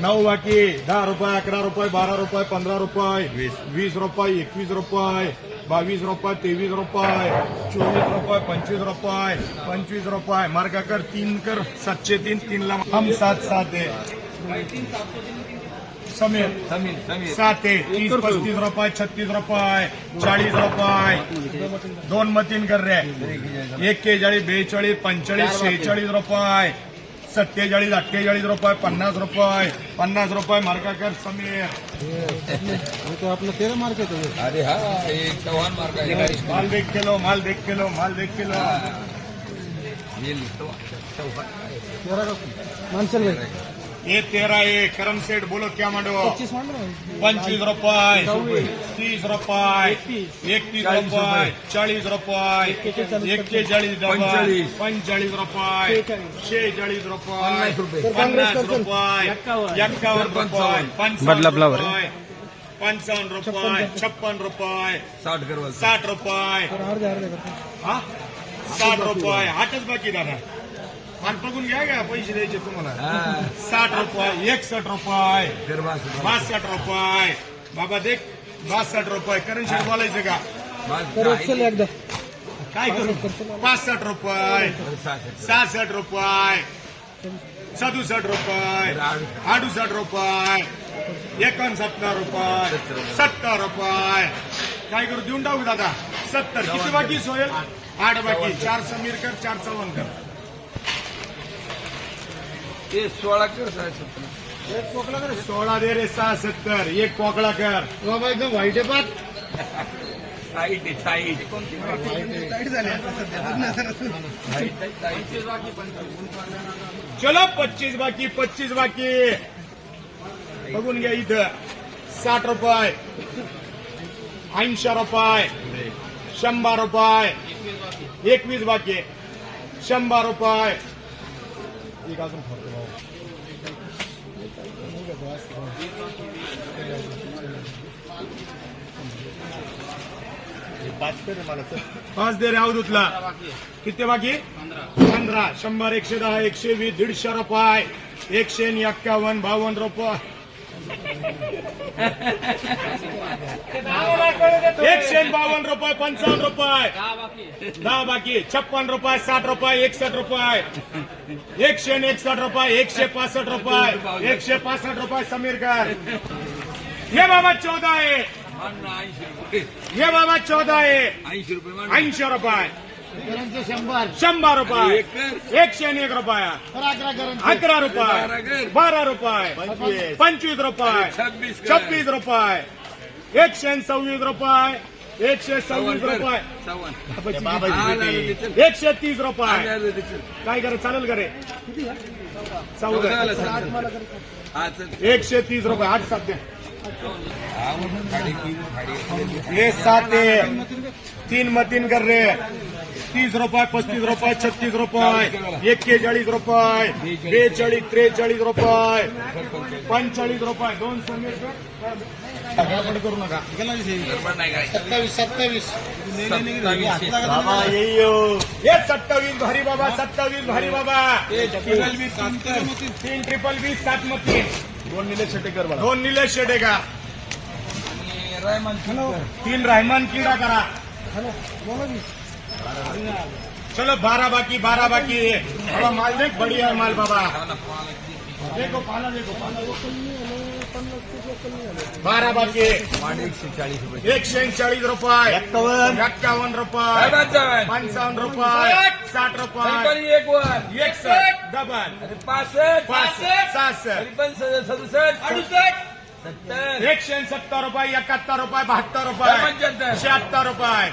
9 बाकी 10 रुपये 11 रुपये 12 रुपये 15 रुपये 20 रुपये 21 रुपये 22 रुपये 23 रुपये 24 रुपये 25 रुपये 25 रुपये मार्का कर 3 कर 703 3 ला हम 7 है समीर 7 है 30 35 रुपये 36 रुपये 40 रुपये 2 मतीन कर रहे 41 42 45 46 रुपये 47 48 रुपये 50 रुपये मार्का कर समीर तो आपलं 13 मार्क आहे. अरे हा एक चव्हाण मार्क आहे. माल देख के लो माल देख के लो माल देख के लो ये लिखतो चव्हाण 13 का मानसल भाई ये 13 है करम सेठ बोलो क्या मांडो 25 मान रहा 25 रुपये 30 रुपये 31 रुपये 40 रुपये 41 डबल 45 रुपये 46 रुपये 50 रुपये 51 रुपये बदलापला वर. 55 रुपये 56 रुपये 60 करवा 60 रुपये अर्धे करतो. हा 60 रुपये आठच बाकी दादा आणि बघून घ्या का पैसे द्यायचे तुम्हाला 60 रुपये 61 रुपये 62 रुपये बाबा देख 62 रुपये करण शेठ बोलायचं का तर चल एकदा काय करू 65 रुपये 66 रुपये 67 रुपये 68 रुपये 69 रुपये 70 रुपये काय करू देऊन टाकू दादा 70 किती बाकी सोयल 8 बाकी 4 समीर कर 4 चव्हाण कर ते 16 कर साहेब. एक कोकला कर 16 दे रे 70 एक पोकळा कर बाबा एकदम व्हाईट आहे पात टाईट आहे टाईट कोणती टाईट झाले आता सध्या. चलो 25 बाकी 25 बाकी बघून घ्या इथं 60 रुपये 80 रुपये 100 रुपये 21 बाकी 100 रुपये एक अजून फरक भाऊ पाच दे रे अवधूतला किती बाकी 15 100 110 120 150 रुपये 151 52 रुपये 152 रुपये 55 रुपये 10 बाकी 56 रुपये 60 रुपये 61 रुपये 161 रुपये 165 रुपये 165 रुपये समीर कर ये बाबा 14 है ये बाबा 14 है 80 रुपये 80 रुपये 100 100 रुपये 101 रुपया 11 रुपये 12 रुपये 25 रुपये 26 रुपये 126 रुपये 126 रुपये 130 रुपये काय करे चालेल करे 130 रुपये 8 7 ये 7 3 मतीन कर रे 30 रुपये 35 रुपये 36 रुपये 41 रुपये 42 43 रुपये 45 रुपये 2 समीर गडबड करू नका 27 बाबा येईयो ये 27 भारी बाबा 27 भारी बाबा 3 ट्रिपल 20 7 मतीन 2 निलेश शेटेकर 2 निलेश शेटेकर 3 रहमान कीड़ा करा हॅलो बोला की चलो 12 बाकी बाबा माल देख बढ़िया माल बाबा देखो पाला 12 बाकी 140 रुपये 140 रुपये 51 रुपये 55 रुपये 60 रुपये 61 डबल 65 170 रुपये 71 रुपये 72 रुपये 76 रुपये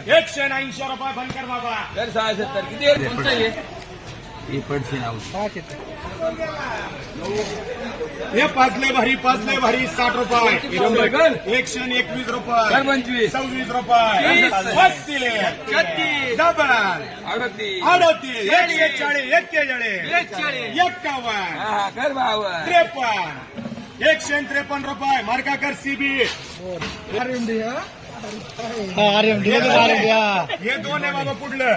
180 रुपये बनकर बाबा ये पाचले भारी 60 रुपये 121 रुपये 26 रुपये 35 डबल 38 140 153 रुपये मार्का कर सीबी आरएमडी हे 2 आहे बाबा पुढलं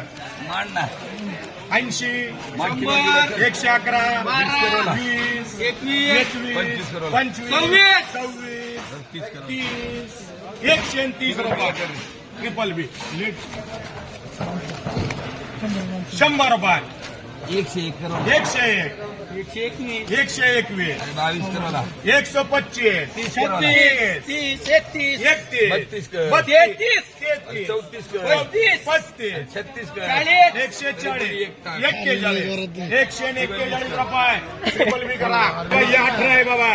80 100, 111 12, 20 21, 21 करोड. 25 26 30 करोड. 30 130 रुपये ट्रिपल बी लीड 100 रुपये 101 करोड. 101 121 22 करोड. 125 30 31 32 करोड. 32 34 करोड. 35 36 करोड. 140 141 रुपये ट्रिपल बी करा काही 18 आहे बाबा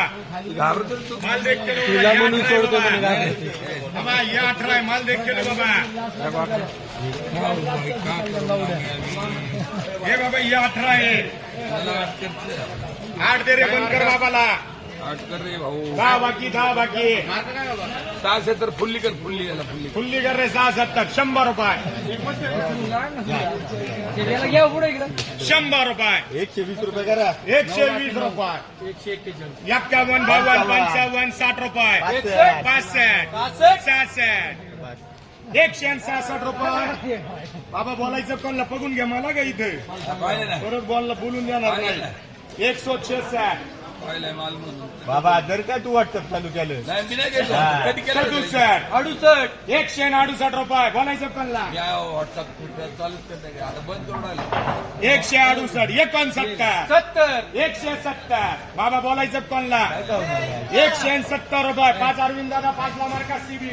घाबरतो तू. माल देख के लो बाबा, ये 18 आहे बाबा. बाबा ये 18 आहे माल देख के लो बाबा हे बाबा ये 18 आहे मला 8 करते. 8 दे रे बंद कर बाबाला 8 कर रे भाऊ. 10 बाकी 10 बाकी 6 तर फुल्ली कर. फुल्ली याला फुल्ली. फुल्ली कर रे 67 100 रुपये 100 रुपये 120 रुपये करा 120 रुपये 51 52 55 60 रुपये 65 66 166 रुपये बाबा बोलायचं कोणला बघून घ्या मला का इथे पाहिलं ना. परत बोलून देणार नाही 166 पाहिलंय माल म्हणून. बाबा जर काय तू व्हॉट्सअप चालू केलं नाही मी नाही घेतलं. हा. कधी केलं? 67 168 रुपये बोलायचं कोणला या व्हॉट्सअप चालूच करते का? आता बंद करून आले. 168 69 170 बाबा बोलायचं कोणला 170 रुपये 5 अरविंद दादा 5 ला मार्का सीबी